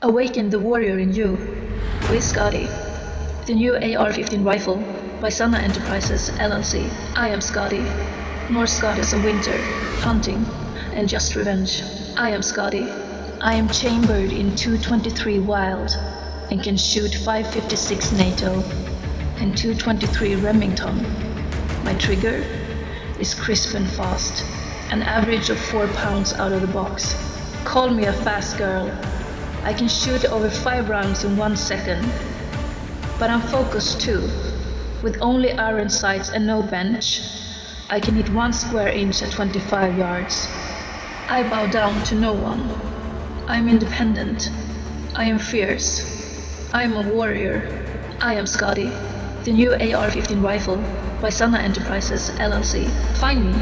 Awaken the warrior in you with Scotty. The new AR15 Rifle by Zanna Enterprises LLC. I am Scotty. More Scotties of winter, hunting, and just revenge. I am Scotty. I am chambered in 223 wild and can shoot 556 NATO and 223 Remington. My trigger is crisp and fast, an average of 4 pounds out of the box. Call me a fast girl. I can shoot over 5 rounds in 1 second. But I'm focused too. With only iron sights and no bench, I can hit 1 square inch at 25 yards. I bow down to no one. I'm independent. I am fierce. I am a warrior. I am Scotty. The new AR15 Rifle by Zanna Enterprises LLC. Find me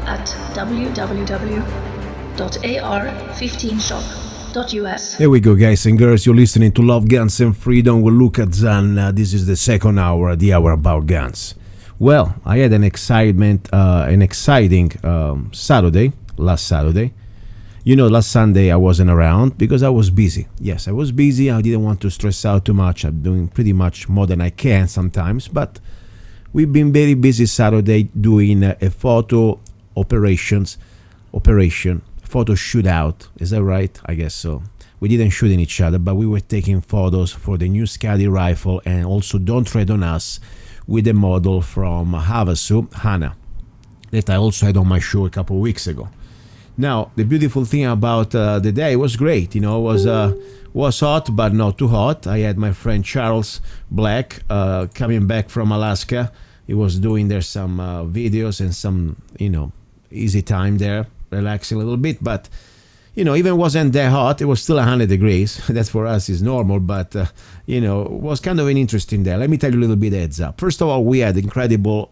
at www.ar15shop.us. There we go, guys and girls. You're listening to Love, Guns and Freedom with Luca Zanna. This is the second hour, the hour about guns. Well, I had an exciting Saturday, last Saturday. You know, last Sunday I wasn't around because I was busy. Yes, I was busy. I didn't want to stress out too much. I'm doing pretty much more than I can sometimes, but we've been very busy Saturday doing a photo operation, photo shootout. Is that right? I guess so. We didn't shoot in each other, but we were taking photos for the new Scotty rifle and also Don't Tread on Us with a model from Havasu, Hana, that I also had on my show a couple of weeks ago. Now, the beautiful thing about the day was great. You know, it was hot, but not too hot. I had my friend Charles Black coming back from Alaska. He was doing there some videos and some, easy time there, relaxing a little bit. But, even wasn't that hot. It was still 100 degrees. That for us is normal, but, it was kind of an interesting day. Let me tell you a little bit heads up. First of all, we had incredible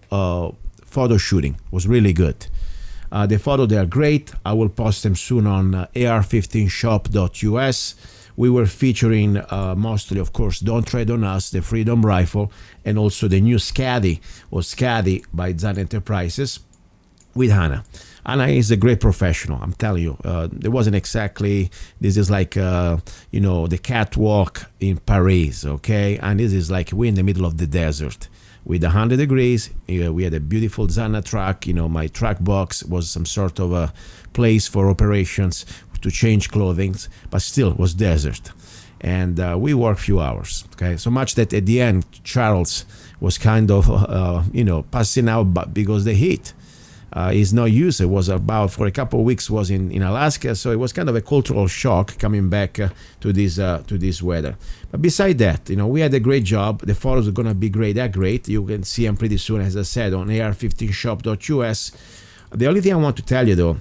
photo shooting. It was really good. The photos, they are great. I will post them soon on AR15shop.us. We were featuring mostly, of course, Don't Tread on Us, the Freedom Rifle, and also the new Scotty by Zanna Enterprises with Hana. Hana is a great professional, I'm telling you. It wasn't exactly, this is like, the catwalk in Paris, okay? And this is like we're in the middle of the desert. With 100 degrees, we had a beautiful Zanna truck. My truck box was some sort of a place for operations to change clothing, but still was desert. And we worked a few hours, okay? So much that at the end, Charles was kind of, passing out because the heat is no use. It was about, for a couple of weeks, was in Alaska, so it was kind of a cultural shock coming back to this weather. But beside that, we had a great job. The photos are going to be great. They're great. You can see them pretty soon, as I said, on AR15shop.us. The only thing I want to tell you, though,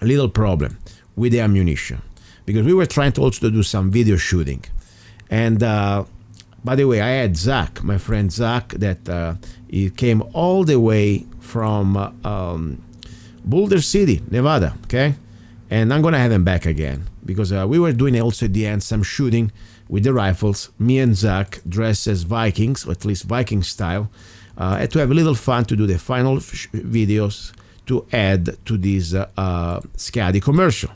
a little problem with the ammunition, because we were trying to also do some video shooting. And by the way, I had Zach, my friend Zach, that he came all the way from Boulder City, Nevada, okay? And I'm going to have him back again because we were doing also at the end some shooting with the rifles. Me and Zach dressed as Vikings, or at least Viking style, to have a little fun to do the final videos to add to this Scotty commercial.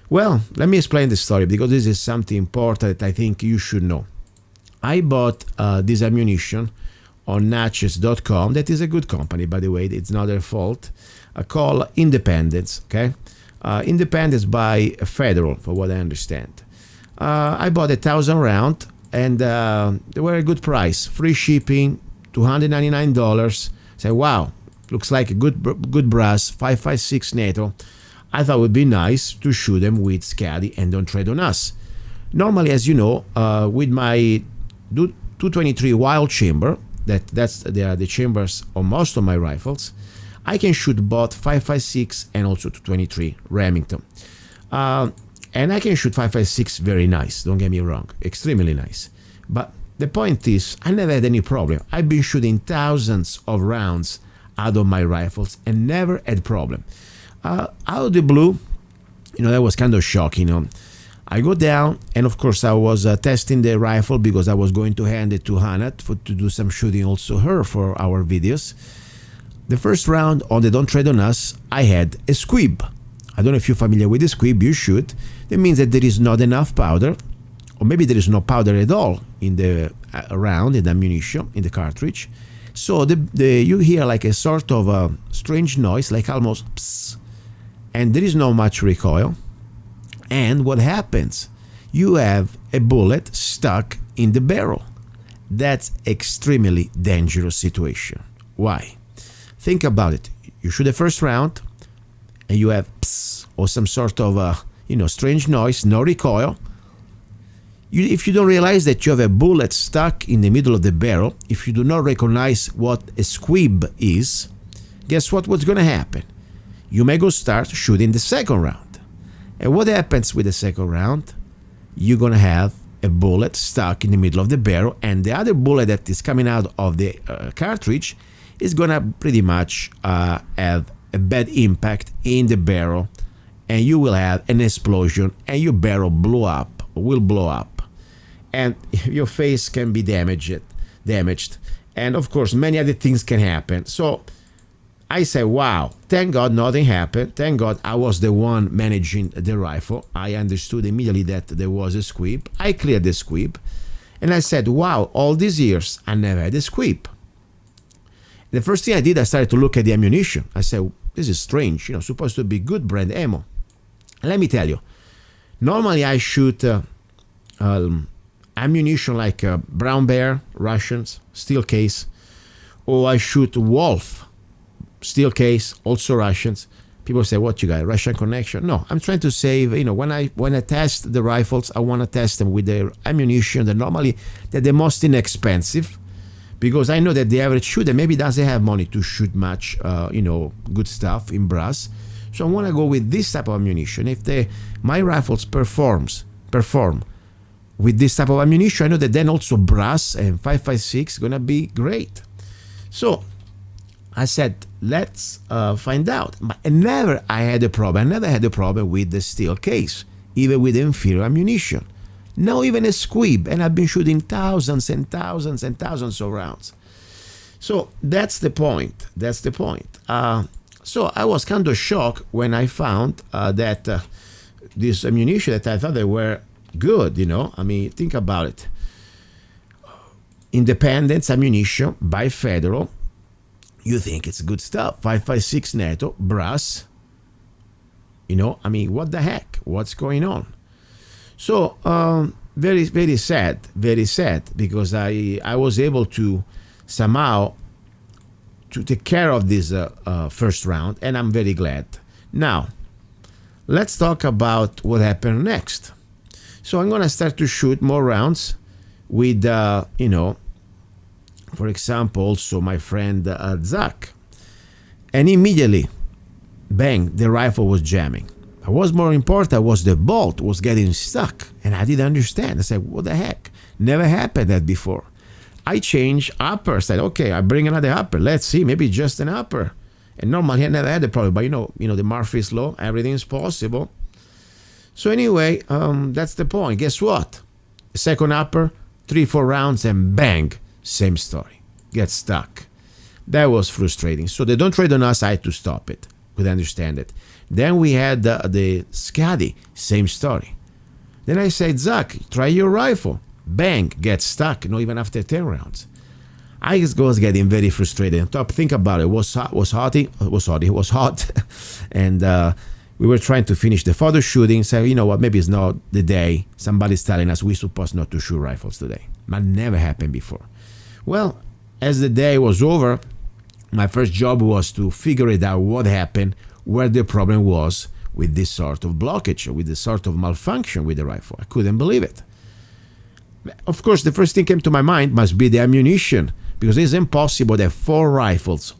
Well, let me explain the story because this is something important that I think you should know. I bought this ammunition on natchez.com. That is a good company, by the way. It's not their fault. Called Independence, okay? Independence by Federal, for what I understand. I bought 1,000 rounds, and they were a good price. Free shipping, $299. Say, wow, looks like a good brass, 5.56 NATO. I thought it would be nice to shoot them with Scotty and Don't Tread on Us. Normally, as you know, with my 223 wild chamber, they are the chambers on most of my rifles, I can shoot both 5.56 and also 223 Remington. And I can shoot 5.56 very nice, don't get me wrong, extremely nice. But the point is, I never had any problem. I've been shooting thousands of rounds out of my rifles and never had problem. Out of the blue, that was kind of shocking, I go down, and of course I was testing the rifle because I was going to hand it to Hana to do some shooting also her for our videos. The first round on the Don't Tread on Us, I had a squib. I don't know if you're familiar with the squib. You should. That means that there is not enough powder or maybe there is no powder at all in the round, in the ammunition, in the cartridge. So you hear like a sort of a strange noise, like almost psst, and there is not much recoil. And what happens? You have a bullet stuck in the barrel. That's extremely dangerous situation. Why? Think about it. You shoot the first round, and you have psst, or some sort of strange noise, no recoil. If you don't realize that you have a bullet stuck in the middle of the barrel, if you do not recognize what a squib is, guess what's going to happen? You may go start shooting the second round. And what happens with the second round? You're going to have a bullet stuck in the middle of the barrel, and the other bullet that is coming out of the cartridge is going to pretty much have a bad impact in the barrel, and you will have an explosion, and your barrel will blow up. And your face can be damaged, and of course many other things can happen. So I say, wow, thank God nothing happened. Thank God I was the one managing the rifle. I understood immediately that there was a squib. I cleared the squib, and I said, wow, all these years I never had a squib. The first thing I did, I started to look at the ammunition. I said, this is strange, supposed to be good brand ammo. And let me tell you, normally I shoot ammunition like Brown Bear, Russians, steel case, or I shoot Wolf, steel case, also Russians. People say, what you got, Russian connection? No, I'm trying to save, when I test the rifles, I want to test them with the ammunition that normally they're the most inexpensive, because I know that the average shooter maybe doesn't have money to shoot much, good stuff in brass. So I want to go with this type of ammunition. If my rifles perform with this type of ammunition, I know that then also brass and 5.56 gonna be great. So I said, let's find out. But I never had a problem with the steel case, even with inferior ammunition. Not even a squib, and I've been shooting thousands and thousands and thousands of rounds. So that's the point. So I was kind of shocked when I found that this ammunition that I thought they were good, think about it. Independence ammunition by Federal, you think it's good stuff. 5.56 NATO, brass. What the heck? What's going on? So very, very sad, because I was able to somehow to take care of this first round, and I'm very glad. Now, let's talk about what happened next. So I'm gonna start to shoot more rounds with, for example, also my friend Zach, and immediately, bang, the rifle was jamming. What was more important was the bolt was getting stuck, and I didn't understand. I said, what the heck? Never happened that before. I changed upper. I said, okay, I bring another upper. Let's see, maybe just an upper. And normally I never had a problem, but the Murphy's Law, everything is possible. So anyway, that's the point. Guess what? Second upper, 3-4 rounds, and bang, same story. Get stuck. That was frustrating. So they don't trade on us. I had to stop it. Could understand it. Then we had the Scotty, same story. Then I said, Zach, try your rifle. Bang, get stuck, not even after 10 rounds. I was getting very frustrated. On top, think about it. It was hot. And we were trying to finish the photo shooting. So, you know what, maybe it's not the day. Somebody's telling us we're supposed not to shoot rifles today. But never happened before. Well, as the day was over, my first job was to figure it out what happened, where the problem was with this sort of blockage, or with this sort of malfunction with the rifle. I couldn't believe it. Of course, the first thing came to my mind must be the ammunition, because it's impossible that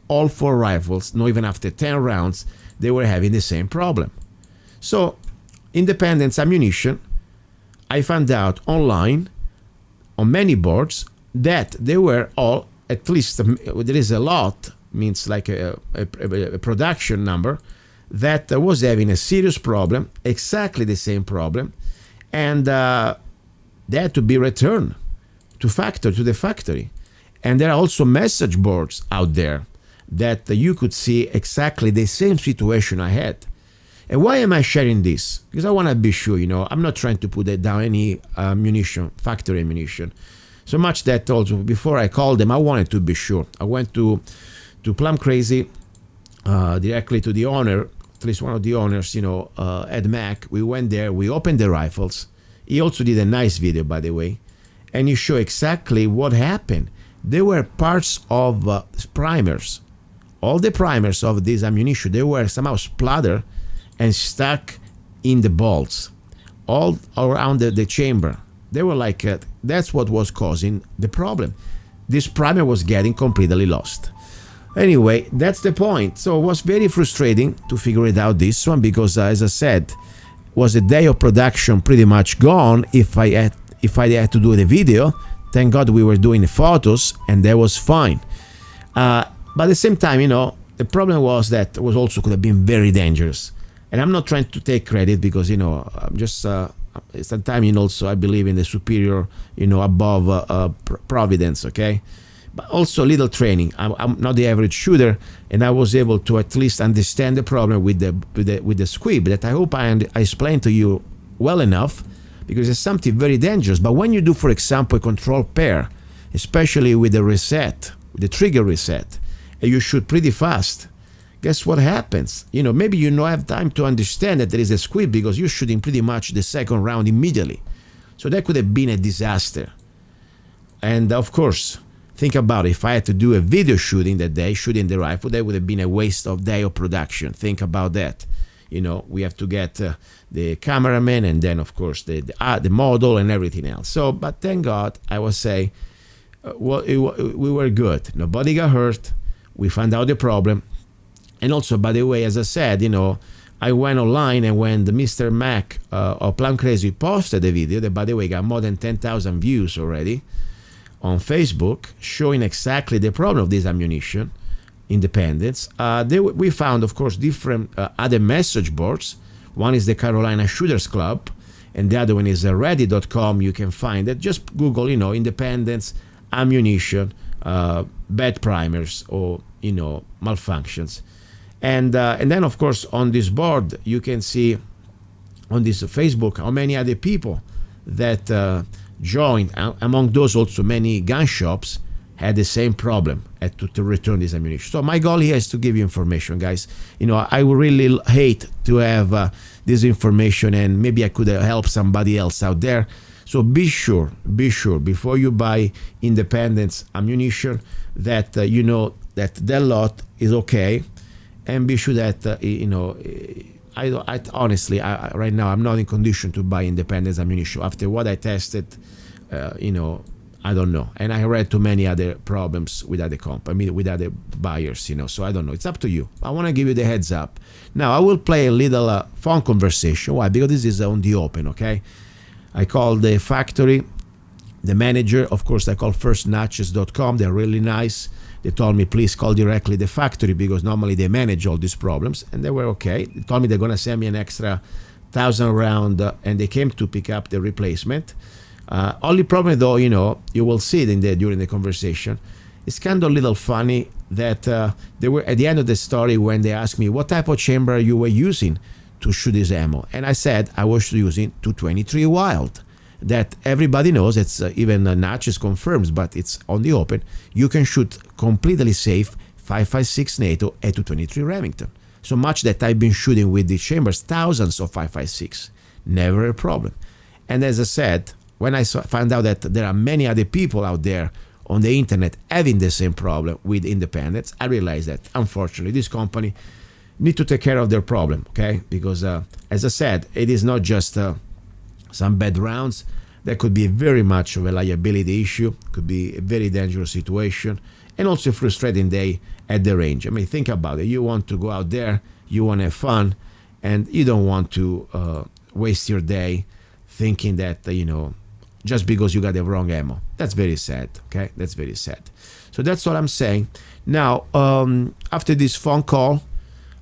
all four rifles, not even after 10 rounds, they were having the same problem. So, Independence ammunition, I found out online, on many boards, that they were all, at least there is a lot, means like a production number, that was having a serious problem, exactly the same problem, and they had to be returned to the factory. And there are also message boards out there that you could see exactly the same situation I had. And why am I sharing this? Because I want to be sure, I'm not trying to put down any ammunition, factory ammunition. So much that also before I called them, I wanted to be sure. I went to Plum Crazy, directly to the owner, at least one of the owners, Ed Mack. We went there, we opened the rifles. He also did a nice video, by the way, and he showed exactly what happened. There were parts of primers. All the primers of this ammunition, they were somehow splattered and stuck in the bolts all around the chamber. They were like, that's what was causing the problem. This primer was getting completely lost. Anyway, that's the point. So it was very frustrating to figure it out, this one, because as I said, was a day of production pretty much gone if I had to do the video. Thank God we were doing the photos and that was fine. But at the same time, the problem was that it was also could have been very dangerous. And I'm not trying to take credit because, I'm just, sometimes, also I believe in the superior, above providence, okay? But also little training. I'm not the average shooter, and I was able to at least understand the problem with the squib that I hope I explained to you well enough, because it's something very dangerous. But when you do, for example, a control pair, especially with the reset, with the trigger reset, and you shoot pretty fast, guess what happens? Maybe you don't have time to understand that there is a squib because you're shooting pretty much the second round immediately. So that could have been a disaster. And of course, think about it. If I had to do a video shooting that day, shooting the rifle, that would have been a waste of day of production. Think about that. We have to get the cameraman and then, of course, the model and everything else. So, but thank God, I would say, we were good. Nobody got hurt. We found out the problem. And also, by the way, as I said, I went online, and when the Mr. Mac of Plum Crazy posted the video, that, by the way, got more than 10,000 views already on Facebook, showing exactly the problem of this ammunition, independence. We found, of course, different other message boards. One is the Carolina Shooters Club, and the other one is ready.com. You can find it. Just Google, independence, ammunition, bad primers, or, malfunctions. And then, of course, on this board, you can see on this Facebook how many other people that joined. Among those, also many gun shops had the same problem, had to return this ammunition. So my goal here is to give you information, guys. I would really hate to have this information, and maybe I could help somebody else out there. So be sure, before you buy independence ammunition, that that lot is okay. And be sure that, I honestly, right now, I'm not in condition to buy independence ammunition. After what I tested, I don't know. And I read too many other problems with other with other buyers, so I don't know. It's up to you. I want to give you the heads up. Now, I will play a little phone conversation. Why? Because this is on the open, okay? I called the factory, the manager. Of course, I called firstnotches.com. They're really nice. They told me, please call directly the factory because normally they manage all these problems. And they were okay. They told me they're going to send me an extra 1,000 round, and they came to pick up the replacement. Only problem, though, you will see it during the conversation. It's kind of a little funny that they were at the end of the story when they asked me what type of chamber you were using to shoot this ammo. And I said I was using 223 Wild. That everybody knows, it's even Natchez confirms, but it's on the open. You can shoot completely safe 5.56 NATO at 223 Remington. So much that I've been shooting with the chambers thousands of 5.56. Never a problem. And as I said, when I found out that there are many other people out there on the internet having the same problem with independence, I realized that, unfortunately, this company need to take care of their problem, okay? Because, as I said, it is not just some bad rounds. That could be very much of a liability issue, could be a very dangerous situation, and also a frustrating day at the range. I mean, think about it. You want to go out there, you want to have fun, and you don't want to waste your day thinking that, just because you got the wrong ammo. That's very sad, okay? That's very sad. So that's what I'm saying. Now, after this phone call,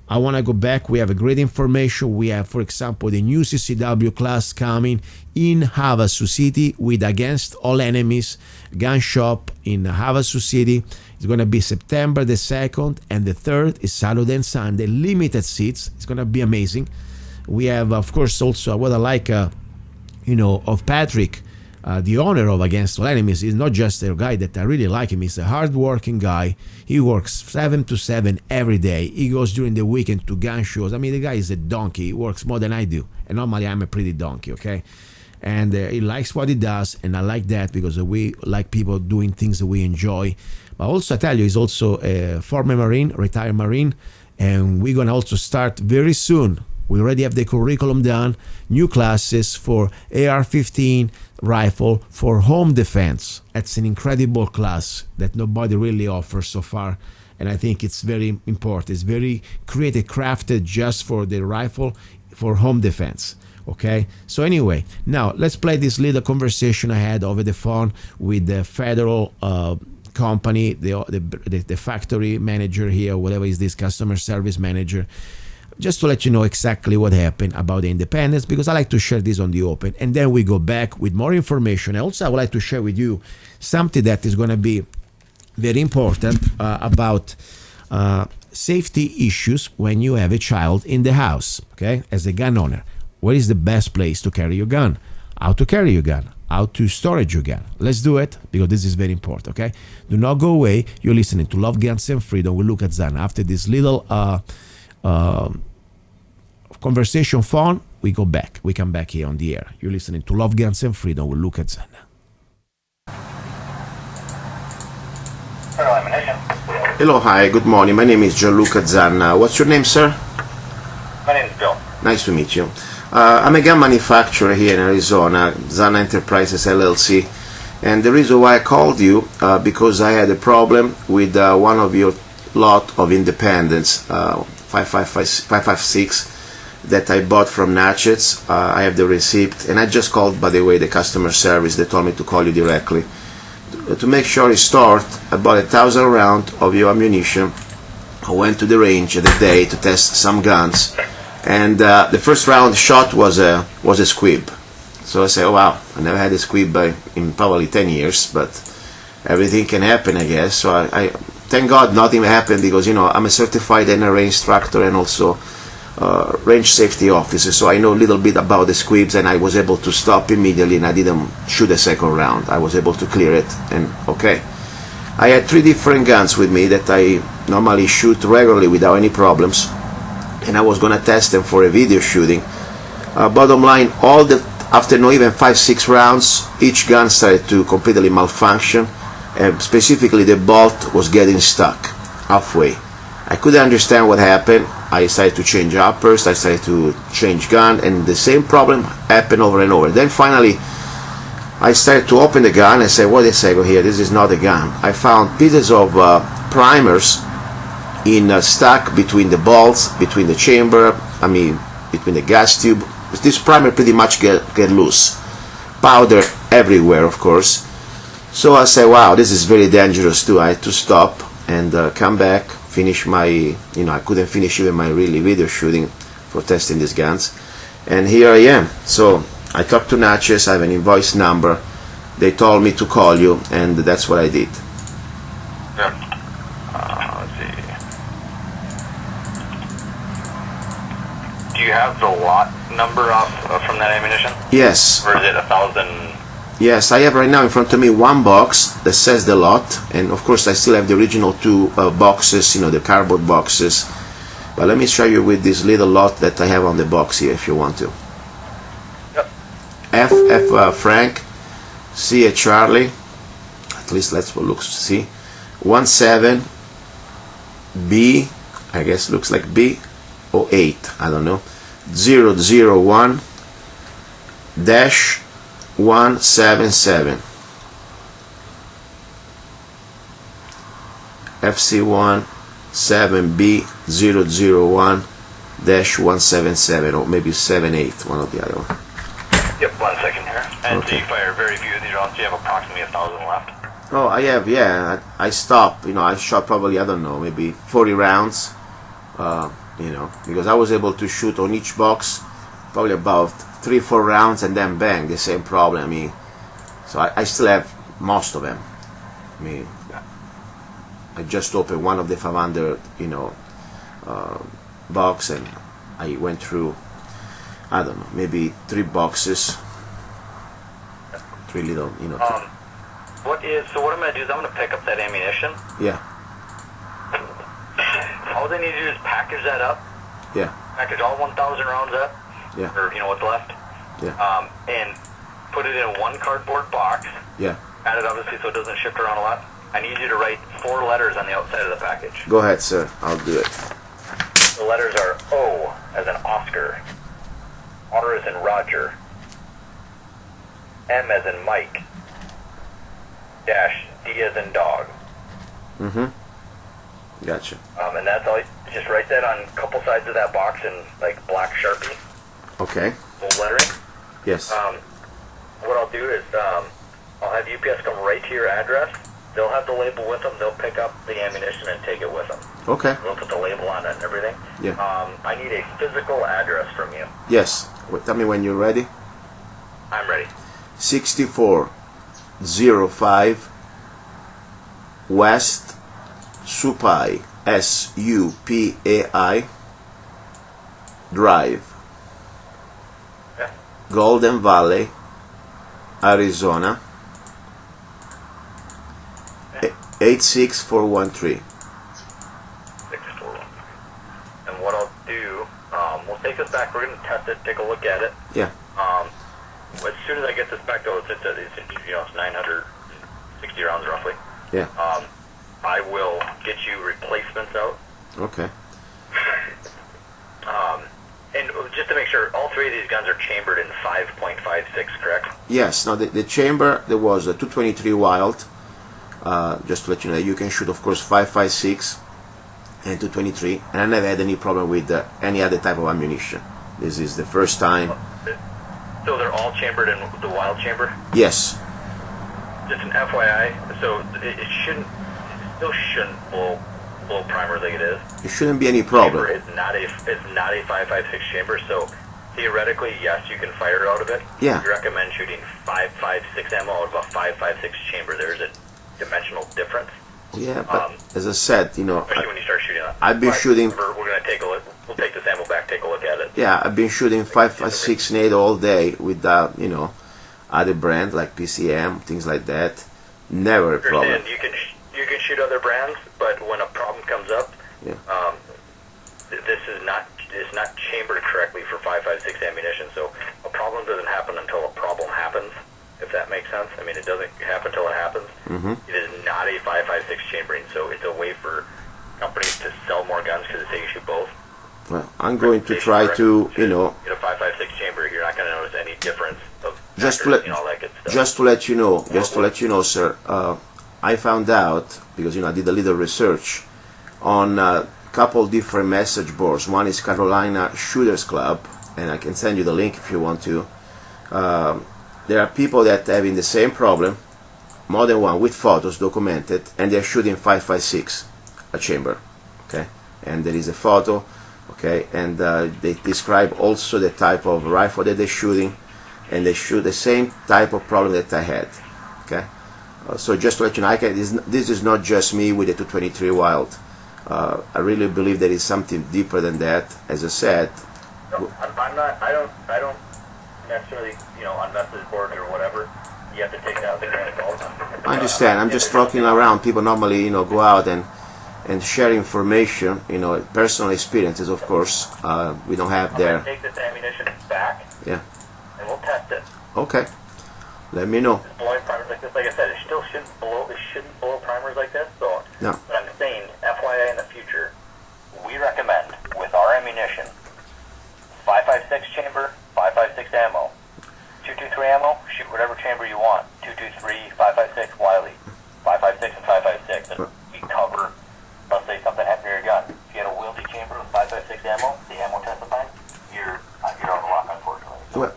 I want to go back. We have a great information. We have, for example, the new CCW class coming in Havasu City with Against All Enemies gun shop in Havasu City. It's going to be September the 2nd and the 3rd is Saturday and Sunday. Limited seats. It's going to be amazing. We have, of course, also what I like, of Patrick, the owner of Against All Enemies. Is not just a guy that I really like him. He's a hard-working guy. He works 7 to 7 every day. He goes during the weekend to gun shows. I mean, the guy is a donkey. He works more than I do. And normally I'm a pretty donkey, okay? And he likes what he does, and I like that because we like people doing things that we enjoy. But also, I tell you, he's also a former Marine, retired Marine, and we're going to also start very soon. We already have the curriculum done, new classes for AR15 rifle for home defense. That's an incredible class that nobody really offers so far, and I think it's very important. It's very created, crafted just for the rifle for home defense. Okay, so anyway, now let's play this little conversation I had over the phone with the federal company, the factory manager here, whatever is this customer service manager, just to let you know exactly what happened about the independence, because I like to share this on the open, and then we go back with more information. Also, I would like to share with you something that is going to be very important about safety issues when you have a child in the house. Okay, as a gun owner, where is the best place to carry your gun? How to carry your gun? How to storage your gun? Let's do it, because this is very important, okay? Do not go away. You're listening to Love, Guns, and Freedom with Luca Zanna. After this little conversation phone, we go back. We come back here on the air. You're listening to Love, Guns, and Freedom with Luca Zanna. Hello, hi, good morning. My name is Gianluca Zanna. What's your name, sir? My name is Bill. Nice to meet you. I'm a gun manufacturer here in Arizona, Zanna Enterprises LLC, and the reason why I called you because I had a problem with one of your lot of Independence 556 that I bought from Natchez. I have the receipt, and I just called, by the way, the customer service. They told me to call you directly to make sure it's stored. I bought 1,000 rounds of your ammunition. I went to the range the day to test some guns, and the first round shot was a squib. So I said, oh wow, I never had a squib in probably 10 years, but everything can happen, I guess. So I thank God nothing happened, because I'm a certified NRA instructor and also range safety officer, so I know a little bit about the squibs, and I was able to stop immediately, and I didn't shoot a second round. I was able to clear it, and okay. I had 3 different guns with me that I normally shoot regularly without any problems, and I was gonna test them for a video shooting. Bottom line, after not even 5-6 rounds, each gun started to completely malfunction, and specifically the bolt was getting stuck halfway. I couldn't understand what happened. I started to change uppers, I started to change gun, and the same problem happened over and over. Then finally I started to open the gun and say, wait a second here, this is not a gun. I found pieces of primers stuck between the bolts, between the chamber, between the gas tube. This primer pretty much get loose. Powder everywhere, of course. So I said, wow, this is very dangerous too. I had to stop and come back, finish my, I couldn't finish even my really video shooting for testing these guns. And here I am. So I talked to Natchez, I have an invoice number. They told me to call you, and that's what I did. Yeah. Let's see. Do you have the lot number off from that ammunition? Yes. Or is it 1,000? Yes, I have right now in front of me one box that says the lot, and of course I still have the original 2 boxes, the cardboard boxes. But let me show you with this little lot that I have on the box here, if you want to. Yep. F Frank, C Charlie, at least let's look see, 17 B, I guess looks like B, or 8, I don't know, 001 dash 177 FC1 7B 001 dash 177, or maybe 78, one or the other one. Yep, 1 second here. And Okay. so you fire very few of these rounds. Do you have approximately 1,000 left? Oh, I have, yeah. I stopped. I shot probably, I don't know, maybe 40 rounds. Because I was able to shoot on each box probably about 3-4 rounds, and then bang, the same problem. So I still have most of them. I just opened one of the 500, box, and I went through. I don't know, maybe 3 boxes. 3 little, you know. So what I'm going to do is I'm going to pick up that ammunition. Yeah, All they need to do is package that up. yeah, Package all 1,000 rounds up. yeah, Or, what's left. yeah, And put it in one cardboard box. yeah. Add it obviously so it doesn't shift around a lot. I need you to write 4 letters on the outside of the package. Go ahead, sir. I'll do it. The letters are O as in Oscar, R as in Roger, M as in Mike, dash D as in dog. Mm-hmm. Gotcha. And that's all. Just write that on a couple sides of that box in like black Sharpie, Okay. bold lettering. Yes. What I'll do is I'll have UPS come right to your address. They'll have the label with them. They'll pick up the ammunition and take it with them. Okay. They'll put the label on it and everything. Yeah. I need a physical address from you. Yes. Well, tell me when you're ready. I'm ready. 6405 West Supai, Supai Drive, Yeah. Golden Valley, Arizona, 86413. 641. And what I'll do, we'll take this back. We're going to test it, take a look at it. Yeah. As soon as I get this back, though, it's 960 rounds roughly. Yeah. I will get you replacements out. Okay. And just to make sure, all 3 of these guns are chambered in 5.56, correct? Yes. Now the chamber, there was a 223 Wild. Just to let you know, you can shoot, of course, 5.56 and 223, and I never had any problem with any other type of ammunition. This is the first time. So they're all chambered in the wild chamber? Yes. Just an FYI, so it still shouldn't blow primer like it is. It shouldn't be any problem. It's not a 5.56 chamber, so theoretically, yes, you can fire out of it. Yeah. We recommend shooting 5.56 ammo out of a 5.56 chamber. There's a dimensional difference. Yeah, but as I said, Especially when you start shooting that. I've been shooting. We're going to take a look. We'll take this ammo back, take a look at it. Yeah, I've been shooting 5.56 NATO all day with other brand like PCM, things like that. Never a problem. Understand, you can shoot other brands, but when a problem comes up, Yeah. it's not chambered correctly for 5.56 ammunition. So a problem doesn't happen until a problem happens. If that makes sense. I mean, it doesn't happen until it happens. Mm-hmm. It is not a 5.56 chambering, so it's a way for companies to sell more guns because they shoot both. Well, I'm going to try to, Get a 5.56 chamber. You're not going to notice any difference of just to factors, let all that good stuff. just to let you know, sir. I found out because I did a little research on a couple different message boards. One is Carolina Shooters Club, and I can send you the link if you want to. There are people that are having the same problem, more than one, with photos documented, and they're shooting 5.56 a chamber. Okay, and there is a photo. Okay, and they describe also the type of rifle that they're shooting, and they shoot the same type of problem that I had. Okay, so just to let you know, this is not just me with the 223 Wild. I really believe there is something deeper than that. As I said, No, I don't necessarily, on message board or whatever, you have to take that with a grain of salt. I understand. I'm just talking around. People normally, go out and share information, personal experiences, of course. We don't have I'm their. going to take this ammunition back, Yeah. and we'll test it. Okay. Let me know. It's blowing primers like this, like I said, it still shouldn't blow primers like this, so. No. But I'm saying, FYI in the future, we recommend, with our ammunition, 5.56 chamber, 5.56 ammo. 223 ammo, shoot whatever chamber you want. 223, 5.56 Wiley, 5.56 and 5.56. And we cover, let's say something happened to your gun. If you had a wieldy chamber with 5.56 ammo, the ammo testified, you're on the lock, unfortunately. So, Well,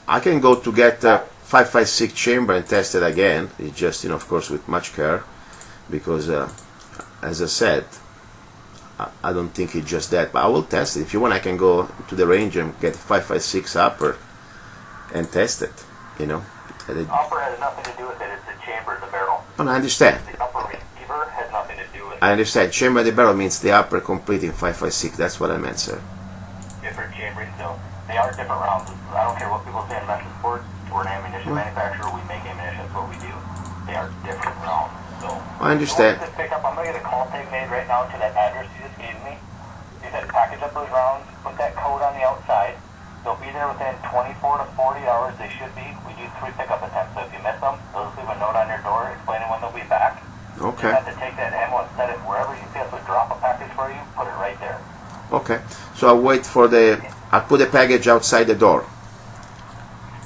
I can go to get a 5.56 chamber and test it again. It's just, of course, with much care, because, as I said, I don't think it's just that. But I will test it. If you want, I can go to the range and get 5.56 upper and test it. upper has nothing to do with it. It's the chamber, the barrel. Oh, no, I understand. The upper receiver has nothing to do with it. I understand. Chamber of the barrel means the upper completing 5.56. That's what I meant, sir. Different chambering, so they are different rounds. I don't care what people say in Mesh Sports. We're an ammunition manufacturer. We make ammunition. That's what we do. They are different rounds. So I understand. I'm going to get a call tape made right now to that address you just gave me. You said package up those rounds, put that code on the outside. They'll be there within 24 to 40 hours. They should be. We do 3 pickup attempts. So if you miss them, they'll just leave a note on your door explaining when they'll be back. Okay. You have to take that ammo and set it wherever UPS would drop a package for you. Put it right there. Okay. So I'll wait for I'll put the package outside the door.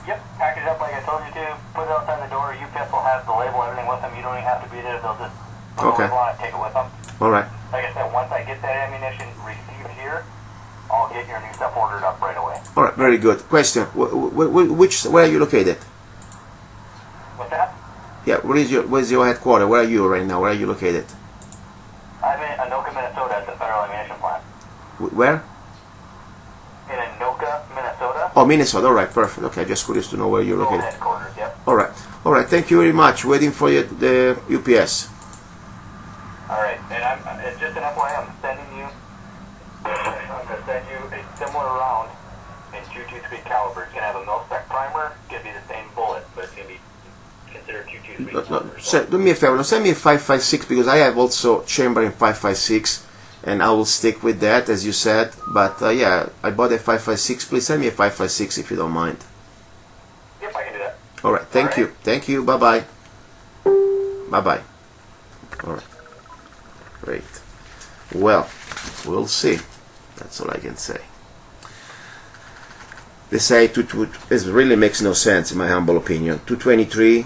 Yep, package up like I told you to. Put it outside the door. UPS will have the label, everything with them. You don't even have to be there. They'll just put the label on it, take it with them. All right. Like I said, once I get that ammunition received here, I'll get your new stuff ordered up right away. All right. Very good. Question: where are you located? What's that? Yeah. Where's your headquarters? Where are you right now? Where are you located? I'm in Anoka, Minnesota at the Federal Ammunition Plant. Where? In Anoka, Minnesota. Oh, Minnesota. All right. Perfect. Okay. Just curious to know where you're Local located. headquarters, yep. All right. All right. Thank you very much. Waiting for you the UPS. Alright, and it's just an FYI, I'm going to send you a similar round in 223 caliber. It's going to have a mil-spec primer, it's going to be the same bullet, but it's going to be considered 223 caliber. Do me a favor. Now send me a 5.56 because I have also chamber in 5.56, and I will stick with that as you said. But yeah, I bought a 5.56. Please send me a 5.56 if you don't mind. Yep, I can do that. All right. Thank you. Thank you. Bye bye. Bye bye. All right. Great. Well, we'll see. That's all I can say. They say this really makes no sense in my humble opinion. 223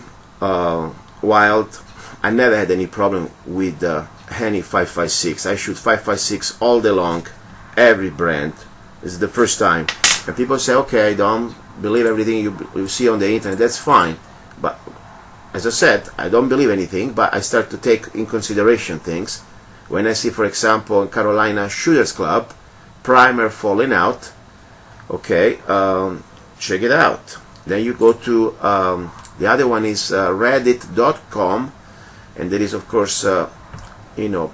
Wild. I never had any problem with any 5.56. I shoot 5.56 all day long, every brand. This is the first time. And people say, okay, don't believe everything you see on the internet. That's fine. But as I said, I don't believe anything, but I start to take in consideration things. When I see, for example, in Carolina Shooters Club, primer falling out, okay, check it out. Then you go to, the other one is reddit.com, and there is, of course,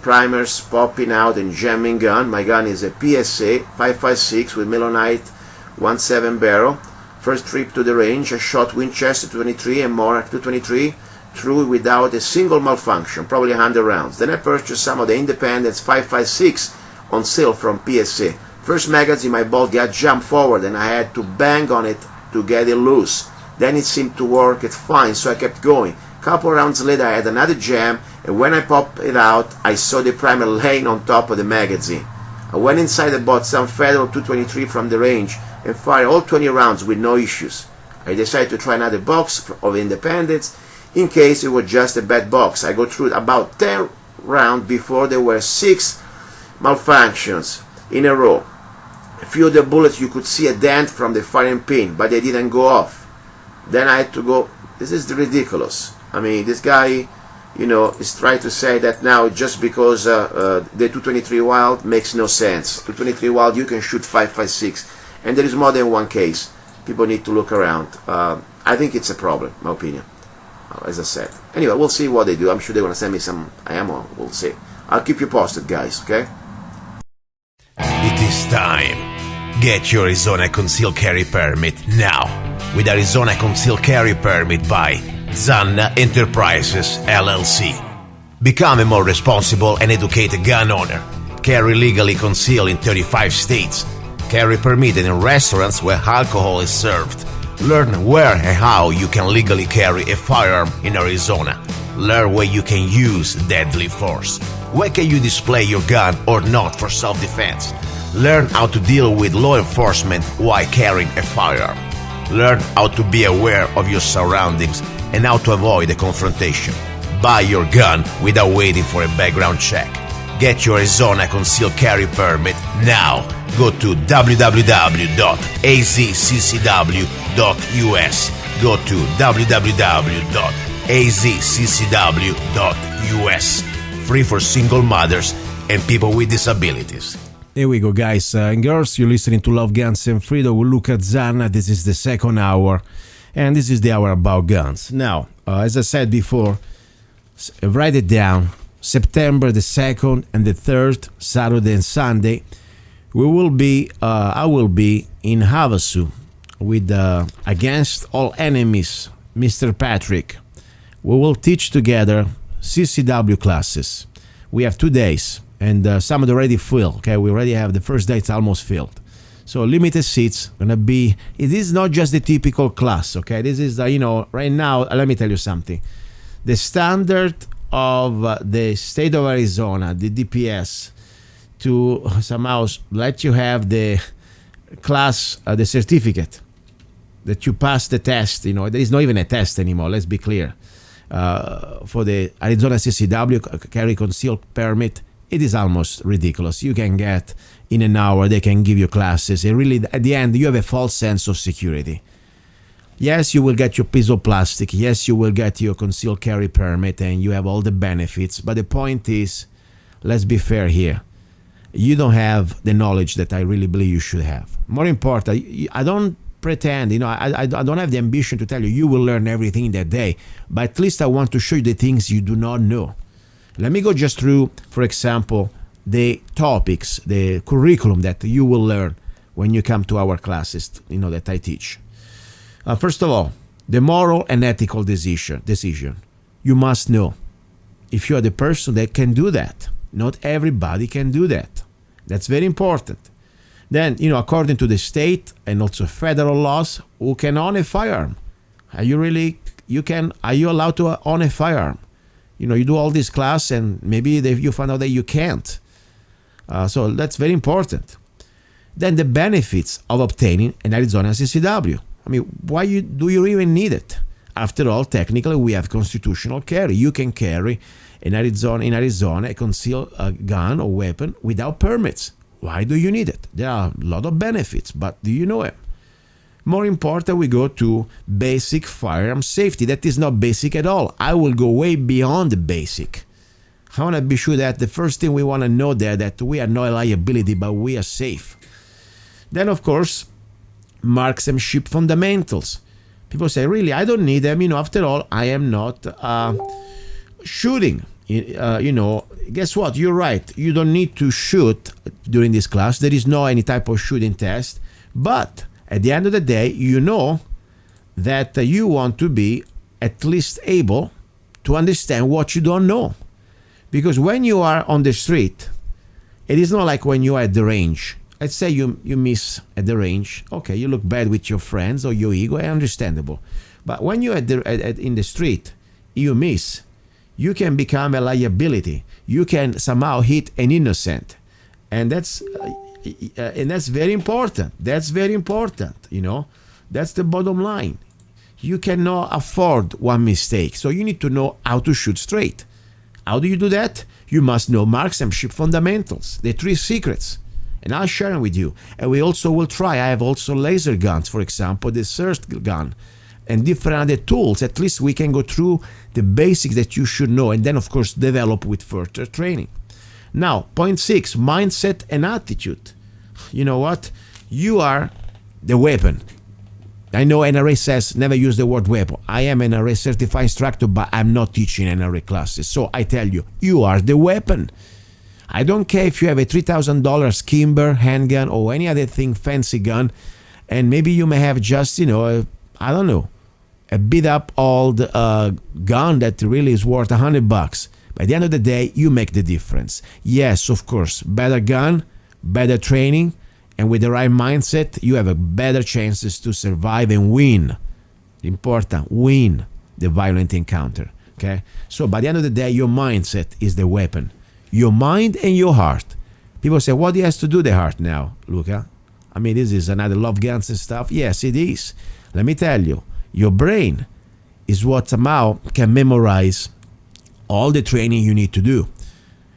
primers popping out and jamming gun. My gun is a PSA 5.56 with Melonite 1.7 barrel. First trip to the range, I shot Winchester 23 and Morak 223 through without a single malfunction, probably 100 rounds. Then I purchased some of the Independence 5.56 on sale from PSA. First magazine, my bolt got jumped forward and I had to bang on it to get it loose. Then it seemed to work it fine, so I kept going. Couple rounds later, I had another jam, and when I popped it out, I saw the primer laying on top of the magazine. I went inside and bought some Federal 223 from the range and fired all 20 rounds with no issues. I decided to try another box of Independence in case it was just a bad box. I go through about 10 rounds before there were 6 malfunctions in a row. A few of the bullets you could see a dent from the firing pin, but they didn't go off. Then I had to go, this is ridiculous. I mean, this guy, is trying to say that now just because the 223 Wild makes no sense. 223 Wild, you can shoot 5.56, and there is more than one case. People need to look around. I think it's a problem, my opinion, as I said. Anyway, we'll see what they do. I'm sure they're going to send me some ammo. We'll see. I'll keep you posted, guys, okay? It is time. Get your Arizona Concealed Carry Permit now with Arizona Concealed Carry Permit by Zanna Enterprises, LLC. Become a more responsible and educated gun owner. Carry legally concealed in 35 states. Carry permitted in restaurants where alcohol is served. Learn where and how you can legally carry a firearm in Arizona. Learn where you can use deadly force. Where can you display your gun or not for self-defense? Learn how to deal with law enforcement while carrying a firearm. Learn how to be aware of your surroundings and how to avoid a confrontation. Buy your gun without waiting for a background check. Get your Arizona Concealed Carry Permit now. Go to www.azccw.us. Go to www.azccw.us. Free for single mothers and people with disabilities. There we go, guys and girls. You're listening to Love, Guns and Freedom with Luca Zanna. This is the second hour, and this is the hour about guns. Now, as I said before, write it down. September the 2nd and the 3rd, Saturday and Sunday, I will be in Havasu with Against All Enemies, Mr. Patrick. We will teach together CCW classes. We have 2 days, and some are already filled. Okay, we already have the first day; it's almost filled. So limited seats. Gonna be. It is not just the typical class. Okay, this is right now. Let me tell you something. The standard of the state of Arizona, the DPS, to somehow let you have the class, the certificate that you pass the test. There is not even a test anymore. Let's be clear. For the Arizona CCW carry concealed permit, it is almost ridiculous. You can get in an hour, they can give you classes. And really, at the end, you have a false sense of security. Yes, you will get your piece of plastic. Yes, you will get your concealed carry permit, and you have all the benefits. But the point is, let's be fair here. You don't have the knowledge that I really believe you should have. More important, I don't pretend, I don't have the ambition to tell you will learn everything in that day, but at least I want to show you the things you do not know. Let me go just through, for example, the topics, the curriculum that you will learn when you come to our classes, that I teach. First of all, the moral and ethical decision. You must know if you are the person that can do that. Not everybody can do that. That's very important. Then, according to the state and also federal laws, who can own a firearm? Are you allowed to own a firearm? You do all this class and maybe you find out that you can't. So that's very important. Then the benefits of obtaining an Arizona CCW. Why do you even need it? After all, technically, we have constitutional carry. You can carry in Arizona a concealed gun or weapon without permits. Why do you need it? There are a lot of benefits, but do you know it? More important, we go to basic firearm safety. That is not basic at all. I will go way beyond the basic. I want to be sure that the first thing we want to know there that we are not a liability, but we are safe. Then, of course, marksmanship fundamentals. People say, really, I don't need them. After all, I am not shooting. Guess what? You're right. You don't need to shoot during this class. There is no any type of shooting test. But at the end of the day, you know that you want to be at least able to understand what you don't know. Because when you are on the street, it is not like when you are at the range. Let's say you miss at the range. Okay, you look bad with your friends or your ego, understandable. But when you're in the street, you miss. You can become a liability. You can somehow hit an innocent, and that's very important. That's very important. That's the bottom line. You cannot afford one mistake, so you need to know how to shoot straight. How do you do that? You must know marksmanship fundamentals, the 3 secrets, and I'll share them with you. And we also will try. I have also laser guns, for example, the SIRT gun, and different other tools. At least we can go through the basics that you should know, and then of course develop with further training. Now, point 6, mindset and attitude. You know what? You are the weapon. I know NRA says never use the word weapon. I am an NRA certified instructor, but I'm not teaching NRA classes. So I tell you, you are the weapon. I don't care if you have a $3,000 Kimber handgun or any other thing, fancy gun, and maybe you may have just, a beat up old gun that really is worth $100. By the end of the day, you make the difference. Yes, of course, better gun, better training, and with the right mindset, you have a better chances to survive and win. Important, win the violent encounter. Okay? So by the end of the day, your mindset is the weapon. Your mind and your heart. People say, what has to do the heart now, Luca? This is another love guns and stuff. Yes, it is. Let me tell you, your brain is what somehow can memorize all the training you need to do.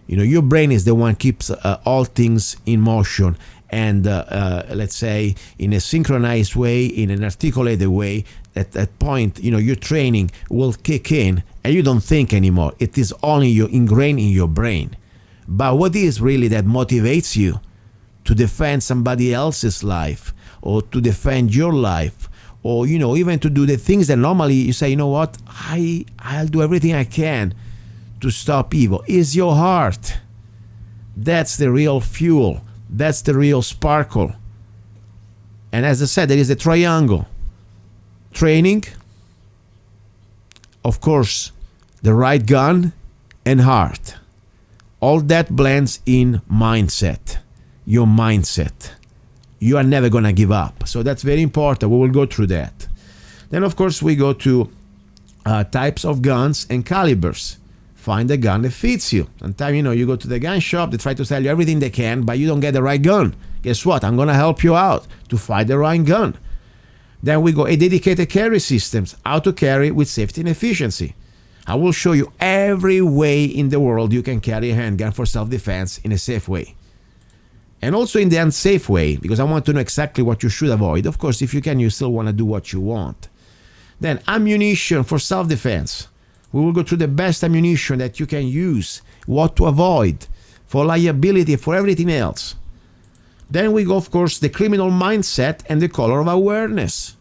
Your brain is the one keeps all things in motion and let's say in a synchronized way, in an articulated way. At that point, your training will kick in and you don't think anymore. It is only ingrained in your brain. But what is really that motivates you to defend somebody else's life or to defend your life, or even to do the things that normally you say, what, I'll do everything I can to stop evil, is your heart. That's the real fuel. That's the real sparkle. And as I said, there is a triangle. Training, of course, the right gun, and heart. All that blends in mindset. Your mindset. You are never going to give up. So that's very important. We will go through that. Then, of course, we go to types of guns and calibers. Find a gun that fits you. Sometimes, you go to the gun shop, they try to sell you everything they can, but you don't get the right gun. Guess what? I'm going to help you out to find the right gun. Then we go a dedicated carry systems, how to carry with safety and efficiency. I will show you every way in the world you can carry a handgun for self-defense in a safe way. And also in the unsafe way, because I want to know exactly what you should avoid. Of course, if you can, you still want to do what you want. Then ammunition for self-defense. We will go through the best ammunition that you can use, what to avoid, for liability, for everything else. Then we go, of course, the criminal mindset and the color of awareness.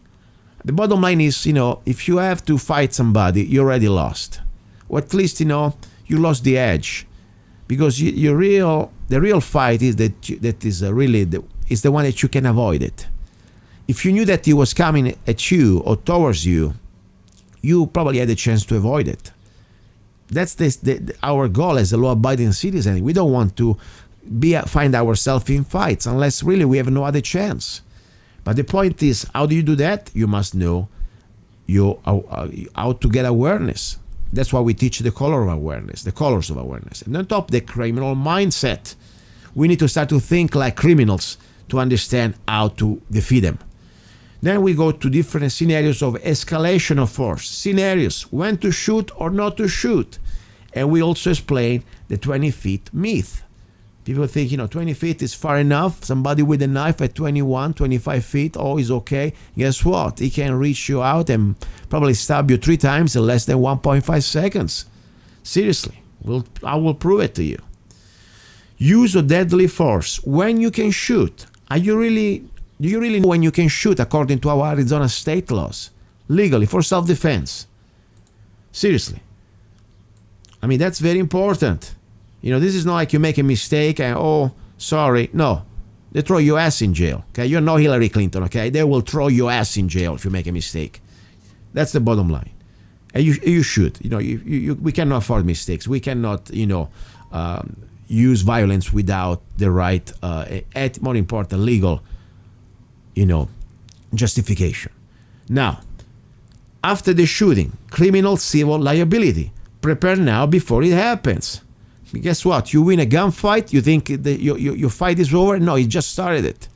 The bottom line is, if you have to fight somebody, you're already lost. Or at least, you lost the edge. Because the real fight is the one that you can avoid it. If you knew that he was coming at you or towards you, you probably had a chance to avoid it. That's our goal as a law-abiding citizen. We don't want to find ourselves in fights unless really we have no other chance. But the point is, how do you do that? You must know how to get awareness. That's why we teach the colors of awareness. And on top, the criminal mindset. We need to start to think like criminals to understand how to defeat them. Then we go to different scenarios of escalation of force. Scenarios, when to shoot or not to shoot. And we also explain the 20 feet myth. People think, 20 feet is far enough. Somebody with a knife at 21, 25 feet, is okay. Guess what? He can reach you out and probably stab you 3 times in less than 1.5 seconds. Seriously, I will prove it to you. Use of deadly force. When you can shoot. Do you really know when you can shoot according to our Arizona state laws? Legally, for self-defense. Seriously. That's very important. This is not like you make a mistake and, sorry. No, they throw your ass in jail. Okay, you're not Hillary Clinton. Okay, they will throw your ass in jail if you make a mistake. That's the bottom line. And you should. We cannot afford mistakes. We cannot, use violence without the right, more important, legal, justification. Now, after the shooting, criminal civil liability. Prepare now before it happens. Guess what? You win a gunfight, you think your fight is over? No, you just started it.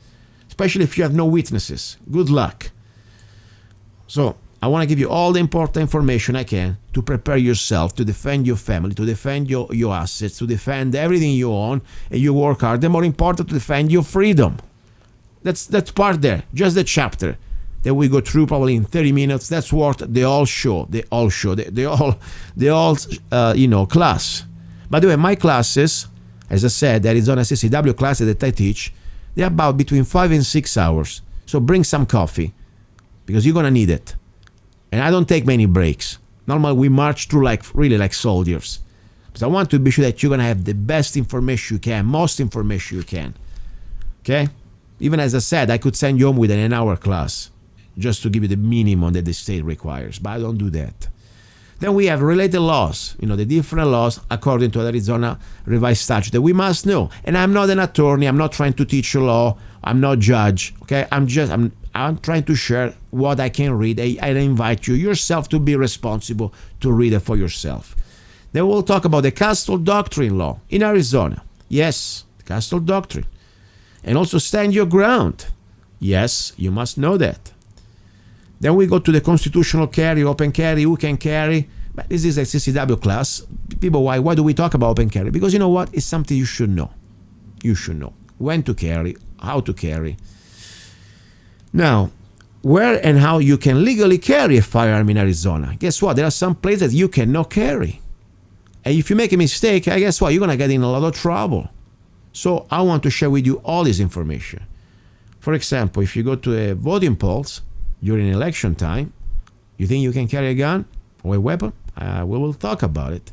Especially if you have no witnesses. Good luck. So, I want to give you all the important information I can to prepare yourself, to defend your family, to defend your assets, to defend everything you own, and you work hard. The more important, to defend your freedom. That's part there. Just the chapter that we go through probably in 30 minutes. That's worth the whole show. The whole class. By the way, my classes, as I said, the Arizona CCW classes that I teach, they're about between 5 and 6 hours. So bring some coffee, because you're going to need it. And I don't take many breaks. Normally, we march through like soldiers. But I want to be sure that you're going to have the best information you can, most information you can. Okay? Even as I said, I could send you home with an hour class, just to give you the minimum that the state requires. But I don't do that. Then we have related laws, the different laws according to the Arizona revised statute that we must know. And I'm not an attorney. I'm not trying to teach you law. I'm not judge. Okay, I'm trying to share what I can read. I invite you yourself to be responsible to read it for yourself. Then we'll talk about the Castle Doctrine law in Arizona. Yes, the Castle Doctrine. And also stand your ground. Yes, you must know that. Then we go to the constitutional carry, open carry, who can carry. But this is a CCW class. People, why do we talk about open carry? Because you know what? It's something you should know. You should know when to carry, how to carry. Now, where and how you can legally carry a firearm in Arizona. Guess what? There are some places you cannot carry. And if you make a mistake, guess what? You're going to get in a lot of trouble. So I want to share with you all this information. For example, if you go to a voting polls, during election time, you think you can carry a gun or a weapon? We will talk about it.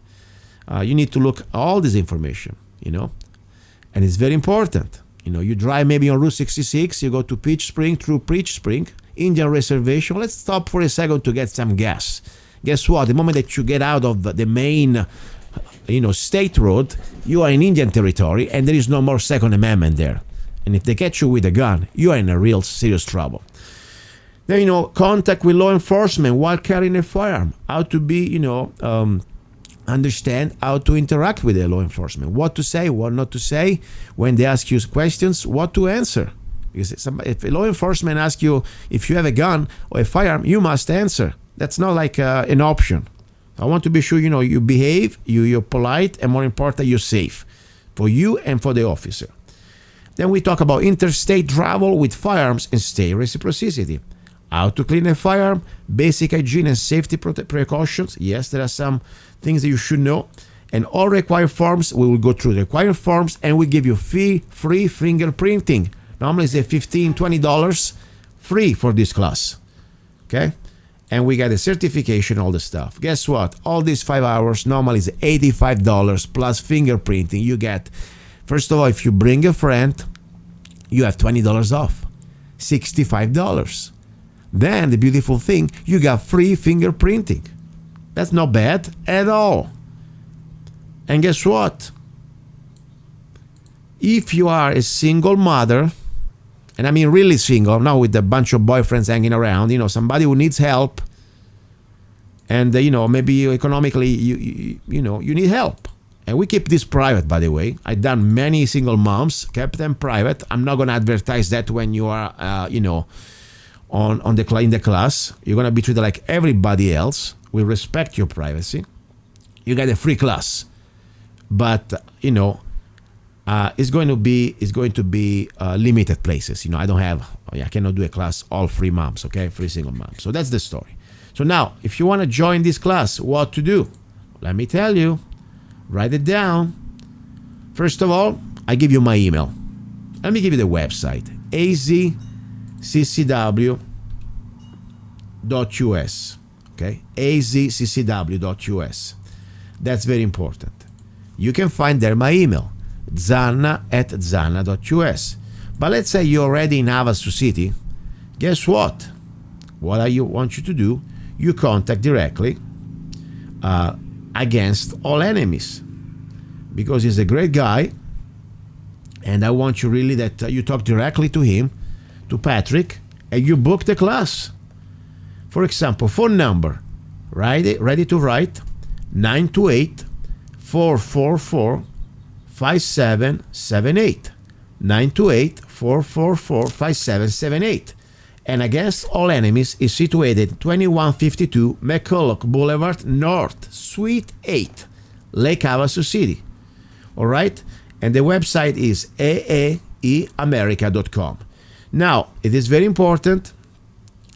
You need to look at all this information, and it's very important. You drive maybe on Route 66, you go to Peach Spring, through Peach Spring, Indian Reservation. Let's stop for a second to get some gas. Guess what? The moment that you get out of the main, state road, you are in Indian territory, and there is no more Second Amendment there. And if they catch you with a gun, you are in a real serious trouble. Then, contact with law enforcement while carrying a firearm. How to be, understand how to interact with the law enforcement. What to say, what not to say. When they ask you questions, what to answer. Because if a law enforcement asks you if you have a gun or a firearm, you must answer. That's not like an option. I want to be sure, you behave, you're polite, and more important, you're safe for you and for the officer. Then we talk about interstate travel with firearms and state reciprocity. How to clean a firearm, basic hygiene and safety precautions. Yes, there are some things that you should know. And all required forms, we will go through the required forms, and we give you free fingerprinting. Normally it's $15, $20 free for this class. Okay? And we get a certification, all the stuff. Guess what? All these 5 hours normally is $85 plus fingerprinting. You get, first of all, if you bring a friend, you have $20 off. $65. Then the beautiful thing, you got free fingerprinting. That's not bad at all. And guess what? If you are a single mother, and I mean really single, not with a bunch of boyfriends hanging around, somebody who needs help, and maybe economically you need help. And we keep this private, by the way. I've done many single moms, kept them private. I'm not going to advertise that when you are in the class. You're going to be treated like everybody else. We respect your privacy. You get a free class, but it's going to be limited places. I cannot do a class all free moms, okay, free single moms. So that's the story. So now, if you want to join this class, what to do? Let me tell you. Write it down. First of all, I give you my email. Let me give you the website, azccw.us. Okay, azccw.us. That's very important. You can find there my email, zanna@zanna.us. But let's say you're already in Havasu City. Guess what? What I want you to do? You contact directly Against All Enemies, because he's a great guy, and I want you really that you talk directly to him, to Patrick, and you book the class. For example, phone number, ready to write, 928-444-5778. 928-444-5778. And Against All Enemies is situated 2152 McCulloch Boulevard North, Suite 8, Lake Havasu City. All right? And the website is aaeamerica.com. Now, it is very important,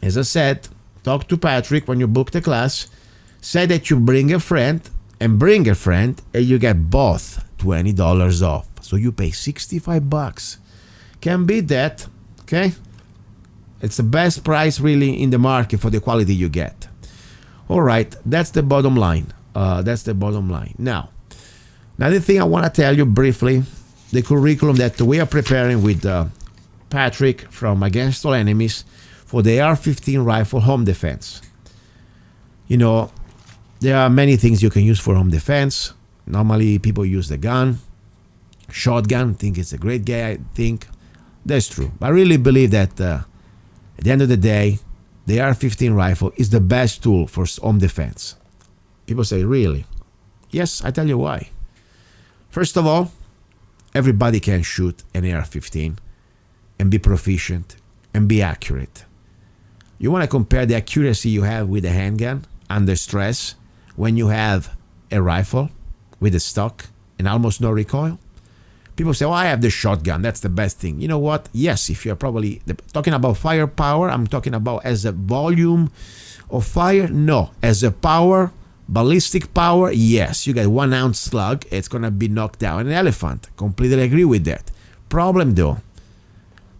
as I said, talk to Patrick when you book the class. Say that you bring a friend, and you get both $20 off. So you pay $65. Can beat that, okay? It's the best price really in the market for the quality you get. All right, that's the bottom line. Now, another thing I want to tell you briefly, the curriculum that we are preparing with Patrick from Against All Enemies for the AR15 Rifle home defense. There are many things you can use for home defense. Normally, people use the gun, shotgun. Think it's a great guy. I think that's true. But I really believe that at the end of the day, the AR-15 rifle is the best tool for home defense. People say, really? Yes, I tell you why. First of all, everybody can shoot an AR-15 and be proficient and be accurate. You want to compare the accuracy you have with a handgun under stress when you have a rifle with a stock and almost no recoil? People say, I have the shotgun. That's the best thing. You know what? Yes, if you're probably talking about firepower, I'm talking about as a volume of fire. No, as a power, ballistic power, yes. You get 1 ounce slug, it's going to be knocked down. An elephant. Completely agree with that. Problem though,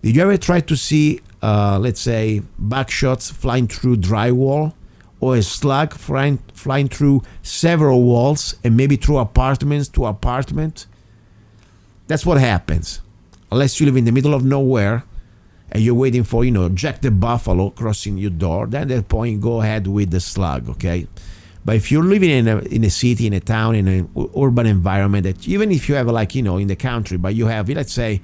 did you ever try to see, let's say, back shots flying through drywall, or a slug flying through several walls and maybe through apartments to apartment? That's what happens. unless you live in the middle of nowhere and you're waiting for, Jack the Buffalo crossing your door, then at that point, go ahead with the slug, okay? But if you're living in a city, in a town, in an urban environment, that even if you have in the country, but you have, let's say,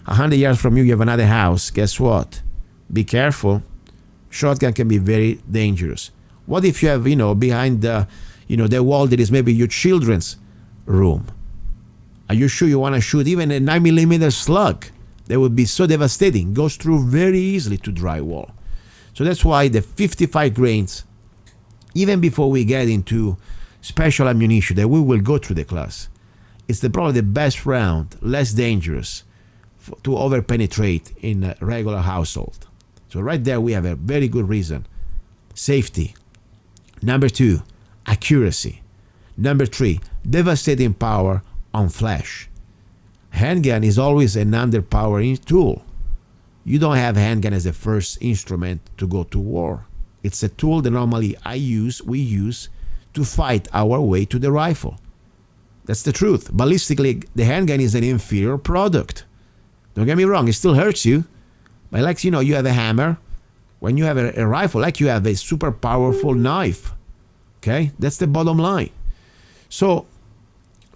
100 yards from you have another house, guess what? Be careful. Shotgun can be very dangerous. What if you have, behind the wall that is maybe your children's room? Are you sure you want to shoot even a 9mm slug? That would be so devastating. Goes through very easily to drywall. So that's why the 55 grains, even before we get into special ammunition that we will go through the class, it's probably the best round, less dangerous to over-penetrate in a regular household. So right there we have a very good reason. Safety. Number 2, accuracy. Number 3, devastating power on flash. Handgun is always an underpowering tool. You don't have handgun as the first instrument to go to war. It's a tool that normally we use to fight our way to the rifle. That's the truth. Ballistically, the handgun is an inferior product. Don't get me wrong, it still hurts you. But you have a hammer. When you have a rifle, you have a super powerful knife. Okay? That's the bottom line. So,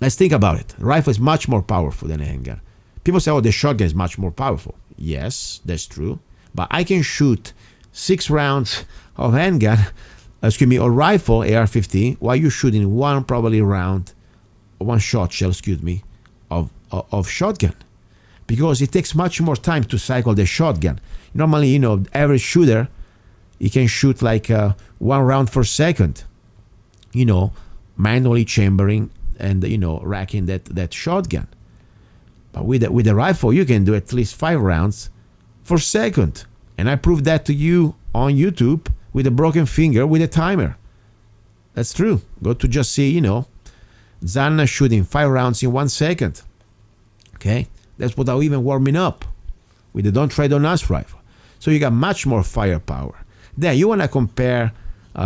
let's think about it. A rifle is much more powerful than a handgun. People say, the shotgun is much more powerful. Yes, that's true. But I can shoot 6 rounds of handgun, or rifle, AR-15, while you're shooting one shot shell, of shotgun. Because it takes much more time to cycle the shotgun. Normally, average shooter, he can shoot 1 round per second, manually chambering and racking that shotgun. But with a rifle, you can do at least 5 rounds per second. And I proved that to you on YouTube with a broken finger with a timer. That's true. Go to just see, Zanna shooting 5 rounds in 1 second. Okay? That's without even warming up with the Don't Tread on Us rifle. So you got much more firepower. Then you want to compare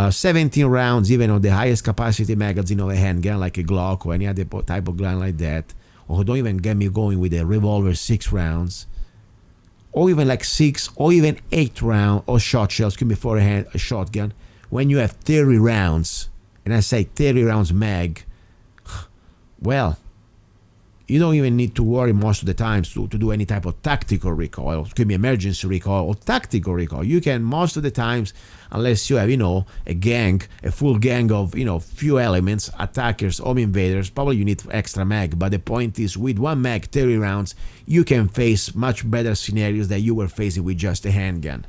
17 rounds even on the highest capacity magazine of a handgun like a Glock or any other type of gun like that. Or don't even get me going with a revolver 6 rounds. Or even 6 or even 8 rounds or shot shells for a shotgun. When you have 30 rounds, and I say 30 rounds mag, well, you don't even need to worry most of the times to do any type of tactical recoil. It could be emergency recoil or tactical recoil. You can most of the times, unless you have, a full gang of, few elements, attackers, home invaders, probably you need extra mag. But the point is, with 1 mag, 30 rounds, you can face much better scenarios that you were facing with just a handgun.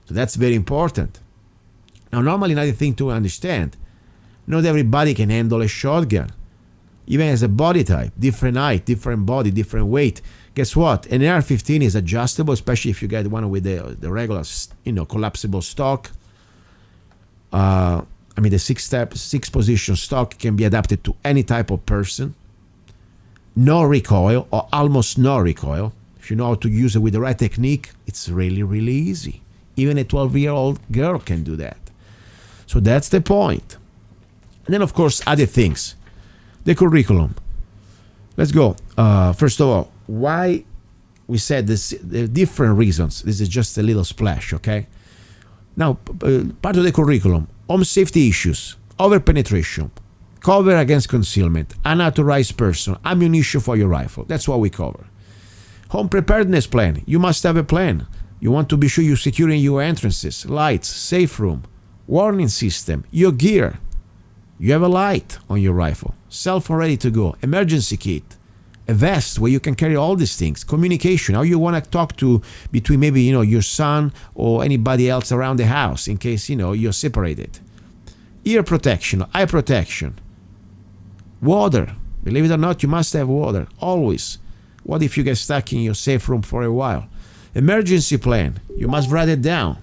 So that's very important. Now, normally another thing to understand, not everybody can handle a shotgun. Even as a body type, different height, different body, different weight. Guess what? An AR-15 is adjustable, especially if you get one with the regular, collapsible stock. The 6-position stock can be adapted to any type of person. No recoil or almost no recoil. If you know how to use it with the right technique, it's really, really easy. Even a 12-year-old girl can do that. So that's the point. And then, of course, other things. The curriculum. Let's go. First of all, why we said this, the different reasons. This is just a little splash, okay? Now, part of the curriculum, home safety issues, over-penetration, cover against concealment, unauthorized person, ammunition for your rifle. That's what we cover. Home preparedness plan. You must have a plan. You want to be sure you're securing your entrances, lights, safe room, warning system, your gear. You have a light on your rifle, cell phone ready to go, emergency kit, a vest where you can carry all these things, communication, how you want to talk to between maybe, your son or anybody else around the house in case, you're separated. Ear protection, eye protection, water. Believe it or not, you must have water, always. What if you get stuck in your safe room for a while? Emergency plan, you must write it down,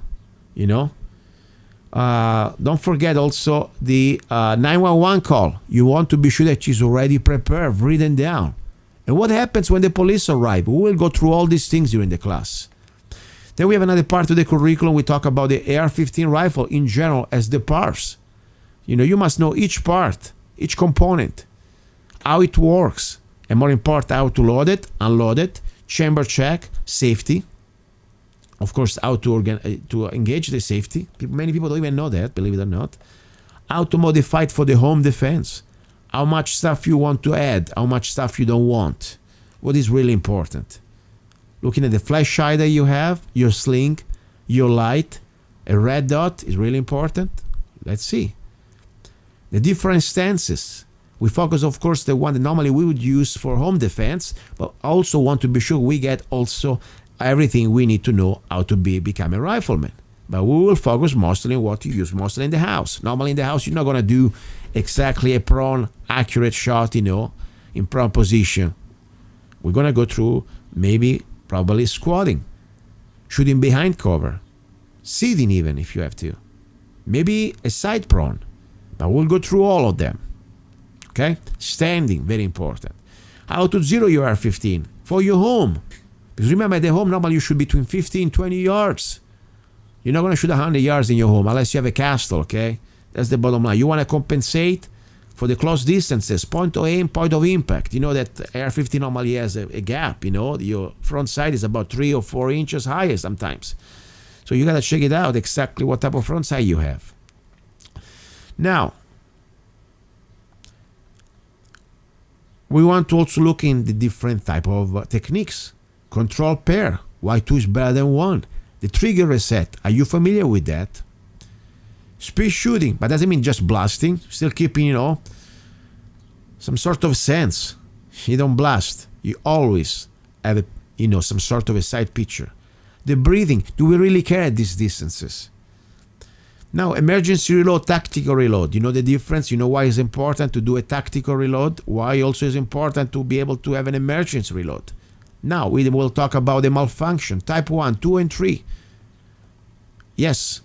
Don't forget also the 911 call. You want to be sure that she's already prepared, written down. And what happens when the police arrive? We will go through all these things during the class. Then we have another part of the curriculum. We talk about the AR-15 rifle in general as the parts. You must know each part, each component, how it works, and more important, how to load it, unload it, chamber check, safety. Of course, how to engage the safety. Many people don't even know that, believe it or not. How to modify it for the home defense. How much stuff you want to add, how much stuff you don't want. What is really important. Looking at the flash hider you have, your sling, your light, a red dot is really important. Let's see. The different stances. We focus, of course, the one that normally we would use for home defense, but also want to be sure we get also everything we need to know how to become a rifleman. But we will focus mostly on what you use mostly in the house. Normally in the house, you're not going to do exactly a prone, accurate shot, in prone position. We're going to go through probably squatting, shooting behind cover, sitting even if you have to. Maybe a side prone. But we'll go through all of them. Okay? Standing, very important. How to zero your AR15 for your home. Because remember, at the home, normally you shoot between 15 20 yards. You're not going to shoot 100 yards in your home unless you have a castle, okay? That's the bottom line. You want to compensate for the close distances, point of aim, point of impact. You know that AR-15 normally has a gap, Your front sight is about 3 or 4 inches higher sometimes. So you got to check it out exactly what type of front sight you have. Now, we want to also look in the different type of techniques. Control pair. Why 2 is better than 1? The trigger reset. Are you familiar with that? Speed shooting, but doesn't mean just blasting. Still keeping, some sort of sense. You don't blast. You always have some sort of a side picture. The breathing. Do we really care at these distances? Now, emergency reload, tactical reload. You know the difference? You know why it's important to do a tactical reload? Why also is important to be able to have an emergency reload? Now, we will talk about the malfunction. Type 1, 2, and 3. Yes,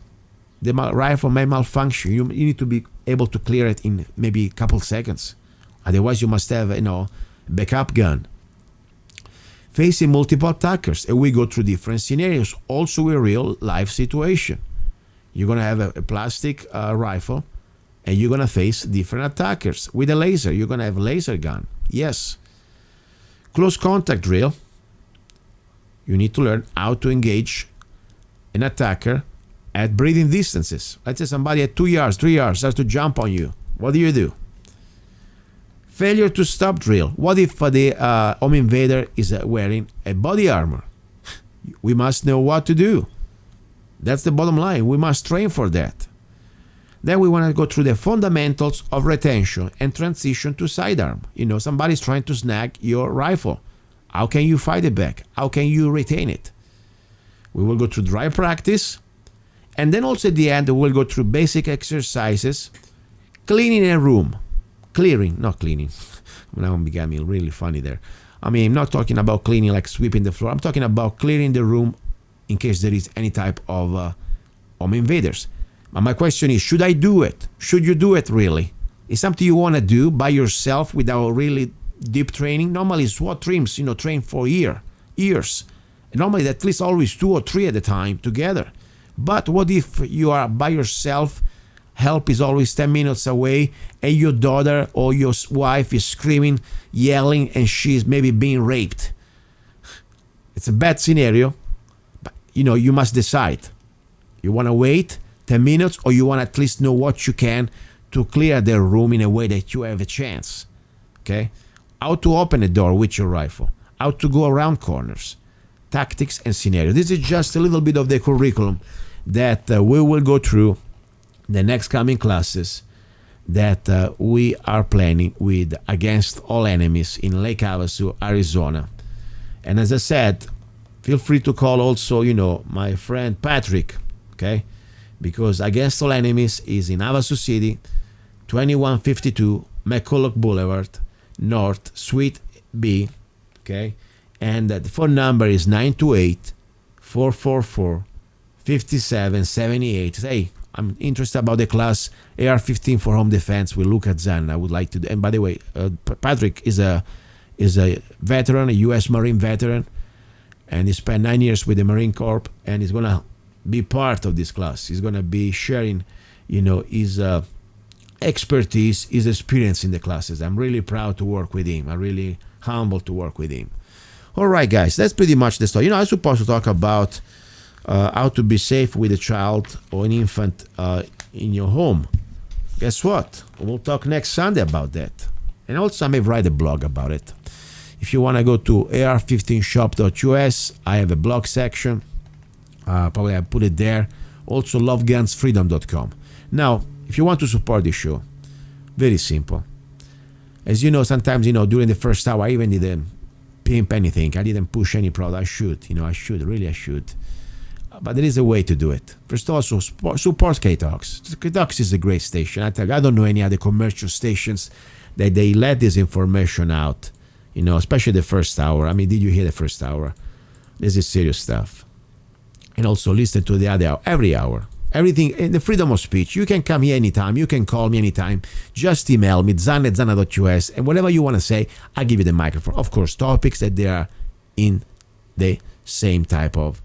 the rifle may malfunction. You need to be able to clear it in maybe a couple seconds. Otherwise, you must have, a backup gun. Facing multiple attackers. And we go through different scenarios. Also a real life situation. You're going to have a plastic rifle, and you're going to face different attackers. With a laser, you're going to have a laser gun. Yes. Close contact drill. You need to learn how to engage an attacker at breathing distances. Let's say somebody at 2 yards, 3 yards starts to jump on you. What do? Failure to stop drill. What if the home invader is wearing a body armor? We must know what to do. That's the bottom line. We must train for that. Then we want to go through the fundamentals of retention and transition to sidearm. Somebody's trying to snag your rifle. How can you fight it back? How can you retain it? We will go through dry practice. And then also at the end, we'll go through basic exercises. Cleaning a room. Clearing, not cleaning. Now I'm becoming really funny there. I'm not talking about cleaning like sweeping the floor. I'm talking about clearing the room in case there is any type of home invaders. But my question is, should I do it? Should you do it really? Is something you want to do by yourself without really deep training? Normally SWAT teams, train for years. And normally at least always 2 or 3 at a time together. But what if you are by yourself, help is always 10 minutes away, and your daughter or your wife is screaming, yelling, and she's maybe being raped? It's a bad scenario, but you must decide. You want to wait 10 minutes, or you want to at least know what you can to clear the room in a way that you have a chance. Okay? How to open a door with your rifle. How to go around corners. Tactics and scenario. This is just a little bit of the curriculum that we will go through the next coming classes that we are planning with Against All Enemies in Lake Havasu, Arizona. And as I said, feel free to call also, my friend Patrick, okay? Because Against All Enemies is in Havasu City, 2152 McCulloch Boulevard, North, Suite B, okay? And the phone number is 928-444-5778. Hey, I'm interested about the class AR-15 for home defense with Luca Zanna. I would like to. And by the way, Patrick is a veteran, a U.S. Marine veteran, and he spent 9 years with the Marine Corps, and he's gonna be part of this class. He's gonna be sharing, his expertise, his experience in the classes. I'm really proud to work with him. I'm really humbled to work with him. All right, guys, that's pretty much the story. I was supposed to talk about how to be safe with a child or an infant in your home. Guess what? We'll talk next Sunday about that. And also, I may write a blog about it. If you want to go to AR15shop.us, I have a blog section. Probably I put it there. Also, lovegunsfreedom.com. Now, if you want to support the show, very simple. As you know, sometimes, during the first hour, I even didn't pimp anything. I didn't push any product. I should. I should. But there is a way to do it. First, also, support K-Talks. K-Talks is a great station. I tell you, I don't know any other commercial stations that they let this information out, especially the first hour. I mean, did you hear the first hour? This is serious stuff. And also listen to the other hour, every hour. Everything in the freedom of speech. You can come here anytime. You can call me anytime. Just email me, zanna@zanna.us, and whatever you want to say, I'll give you the microphone. Of course, topics that they are in the same type of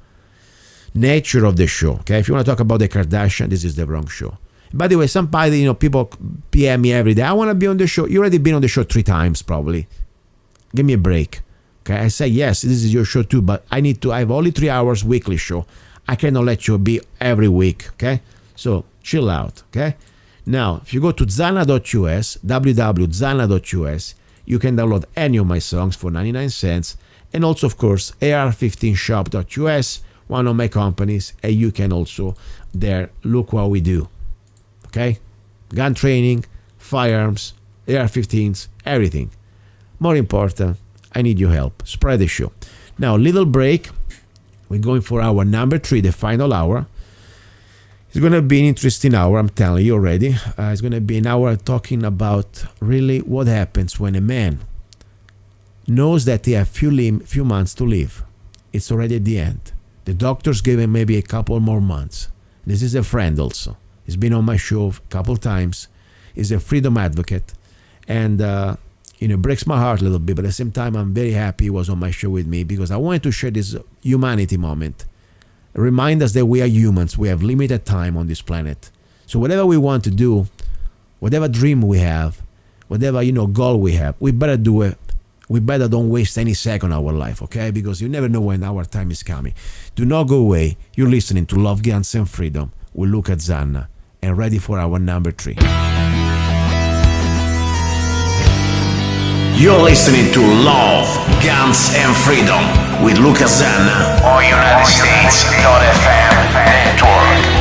nature of the show. Okay, if you want to talk about the Kardashian, this is the wrong show. By the way, somebody, people PM me every day. I want to be on the show. You already been on the show 3 times, probably. Give me a break. Okay, I say, yes, this is your show too, but I have only 3 hours weekly show. I cannot let you be every week, okay? So chill out, okay? Now, if you go to zanna.us, www.zanna.us, you can download any of my songs for 99 cents. And also, of course, AR15shop.us, one of my companies, and you can also there look what we do, okay? Gun training, firearms, AR-15s, everything. More important, I need your help. Spread the show. Now, little break. We're going for hour number 3, the final hour. It's going to be an interesting hour, I'm telling you already. It's going to be an hour talking about really what happens when a man knows that he has few months to live. It's already at the end. The doctors gave him maybe a couple more months. This is a friend also. He's been on my show a couple times. He's a freedom advocate. And it breaks my heart a little bit, but at the same time, I'm very happy he was on my show with me because I wanted to share this humanity moment. Remind us that we are humans. We have limited time on this planet. So whatever we want to do, whatever dream we have, whatever, goal we have, we better do it. We better don't waste any second of our life, okay? Because you never know when our time is coming. Do not go away. You're listening to Love, Guns, and Freedom with Luca Zanna. And ready for our number 3. You're listening to Love, Guns, and Freedom with Luca Zanna on United States.fm network.